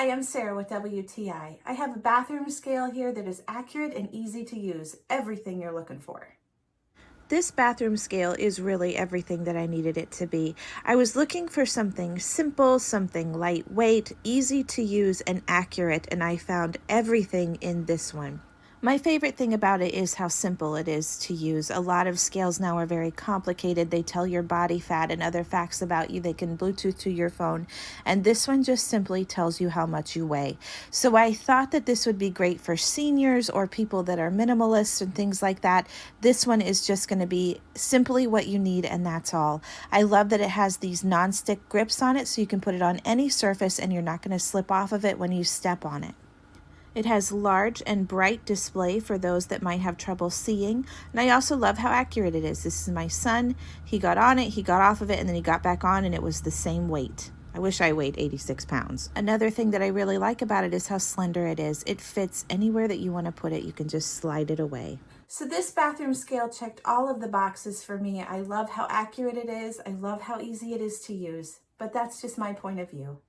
Hi, I'm Sarah with WTI. I have a bathroom scale here that is accurate and easy to use. Everything you're looking for. This bathroom scale is really everything that I needed it to be. I was looking for something simple, something lightweight, easy to use, and accurate, and I found everything in this one. My favorite thing about it is how simple it is to use. A lot of scales now are very complicated. They tell your body fat and other facts about you. They can Bluetooth to your phone. And this one just simply tells you how much you weigh. So I thought that this would be great for seniors or people that are minimalists and things like that. This one is just going to be simply what you need, and that's all. I love that it has these non-stick grips on it so you can put it on any surface and you're not going to slip off of it when you step on it. It has large and bright display for those that might have trouble seeing. And I also love how accurate it is. This is my son. He got on it, he got off of it, and then he got back on, and it was the same weight. I wish I weighed 86 pounds. Another thing that I really like about it is how slender it is. It fits anywhere that you want to put it. You can just slide it away. So this bathroom scale checked all of the boxes for me. I love how accurate it is. I love how easy it is to use. But that's just my point of view.